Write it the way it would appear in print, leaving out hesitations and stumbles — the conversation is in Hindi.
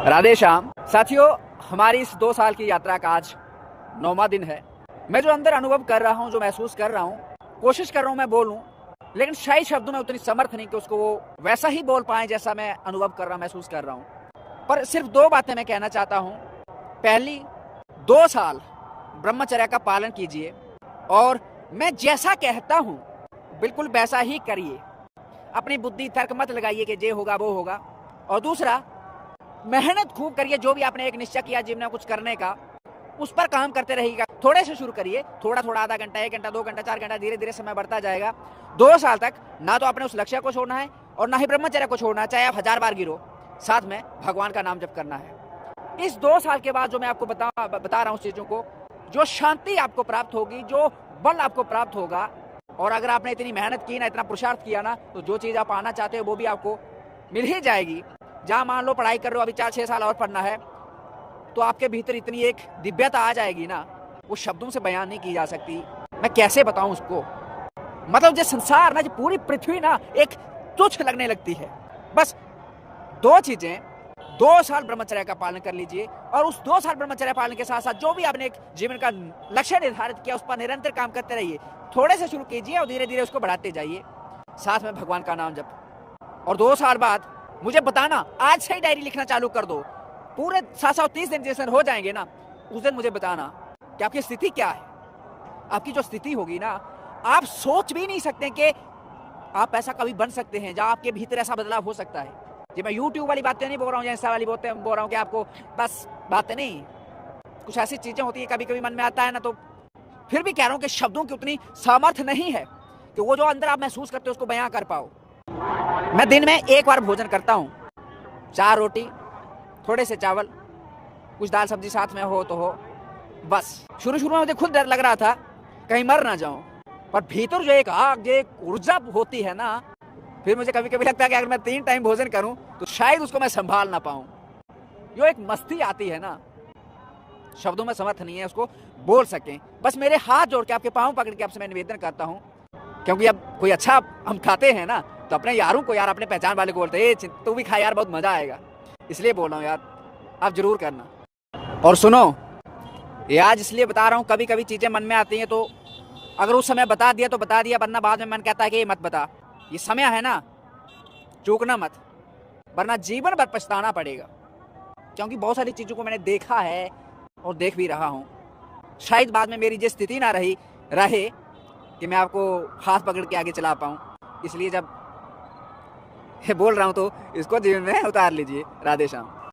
राधे श्याम। साथियों, हमारी इस 2 साल की यात्रा का आज 9वां दिन है। मैं जो अंदर अनुभव कर रहा हूँ, जो महसूस कर रहा हूँ, कोशिश कर रहा हूँ मैं बोलूँ, लेकिन शायद शब्दों में उतनी समर्थ नहीं कि उसको वो वैसा ही बोल पाए जैसा मैं अनुभव कर रहा, महसूस कर रहा हूँ। पर सिर्फ 2 बातें मैं कहना चाहता हूँ। पहली, 2 साल ब्रह्मचर्य का पालन कीजिए और मैं जैसा कहता हूँ बिल्कुल वैसा ही करिए। अपनी बुद्धि तर्क मत लगाइए कि जे होगा वो होगा। और दूसरा, मेहनत खूब करिए। जो भी आपने एक निश्चय किया जीवन में कुछ करने का, उस पर काम करते रहिएगा। थोड़े से शुरू करिए, थोड़ा थोड़ा, आधा घंटा, 1 घंटा, 2 घंटा, 4 घंटा, धीरे धीरे समय बढ़ता जाएगा। 2 साल तक ना तो आपने उस लक्ष्य को छोड़ना है और ना ही ब्रह्मचर्य को छोड़ना है, चाहे आप 1000 बार गिरो। साथ में भगवान का नाम जप करना है। इस 2 साल के बाद जो मैं आपको बता रहा हूँ चीजों को, जो शांति आपको प्राप्त होगी, जो बल आपको प्राप्त होगा, और अगर आपने इतनी मेहनत की ना, इतना पुरुषार्थ किया ना, तो जो चीज आप पाना चाहते हो वो भी आपको मिल ही जाएगी। जहां मान लो पढ़ाई कर रहे हो, अभी 4-6 साल और पढ़ना है, तो आपके भीतर इतनी एक दिव्यता आ जाएगी ना, वो शब्दों से बयान नहीं की जा सकती। मैं कैसे बताऊं उसको। मतलब जो संसार ना, जो पूरी पृथ्वी ना एक तुच्छ लगने लगती है। बस 2 चीजें, 2 साल ब्रह्मचर्य का पालन कर लीजिए और उस 2 साल ब्रह्मचर्य पालन के साथ साथ जो भी आपने एक जीवन का लक्ष्य निर्धारित किया, उस पर निरंतर काम करते रहिए। थोड़े से शुरू कीजिए और धीरे धीरे उसको बढ़ाते जाइए, साथ में भगवान का नाम जप। और 2 साल बाद मुझे बताना, आज से ही डायरी लिखना चालू कर दो। पूरे 730 दिन जैसे हो जाएंगे ना, उस दिन मुझे बताना कि आपकी स्थिति क्या है। आपकी जो स्थिति होगी ना, आप सोच भी नहीं सकते कि आप ऐसा कभी बन सकते हैं, जहां आपके भीतर ऐसा बदलाव हो सकता है। जी, मैं यूट्यूब वाली बातें नहीं बोल रहा हूँ, इंस्टा वाली बातें बोल रहा हूँ कि आपको बस बातें नहीं, कुछ ऐसी चीजें होती है कभी कभी मन में आता है ना, तो फिर भी कह रहा हूँ कि शब्दों की उतनी सामर्थ्य नहीं है कि वो जो अंदर आप महसूस करते हो उसको बयां कर पाओ। मैं दिन में 1 बार भोजन करता हूँ, 4 रोटी, थोड़े से चावल, कुछ दाल सब्जी साथ में हो तो हो। बस शुरू शुरू में मुझे खुद डर लग रहा था कहीं मर ना जाऊं, पर भीतर जो एक आग, जो एक ऊर्जा होती है ना, फिर मुझे कभी कभी लगता है कि अगर मैं 3 टाइम भोजन करूं तो शायद उसको मैं संभाल ना पाऊं। जो एक मस्ती आती है ना, शब्दों में समर्थ नहीं है उसको बोल सकें। बस मेरे हाथ जोड़ के, आपके पांव पकड़ के आपसे मैं निवेदन करता हूं, क्योंकि अब कोई अच्छा हम खाते हैं ना, तो अपने यारों को, यार अपने पहचान वाले को बोलते हैं, तू भी खा यार, बहुत मजा आएगा। इसलिए बोल रहा हूँ यार, आप जरूर करना। और सुनो, ये आज इसलिए बता रहा हूँ, कभी कभी चीजें मन में आती हैं तो अगर उस समय बता दिया तो बता दिया, वरना बाद में मन कहता है कि ये मत बता। ये समय है ना, चूकना मत, वरना जीवन भर पछताना पड़ेगा। क्योंकि बहुत सारी चीजों को मैंने देखा है और देख भी रहा हूँ। शायद बाद में मेरी ये स्थिति ना रहे कि मैं आपको हाथ पकड़ के आगे चला पाऊँ। इसलिए जब बोल रहा हूँ तो इसको जीवन में उतार लीजिए। राधे श्याम।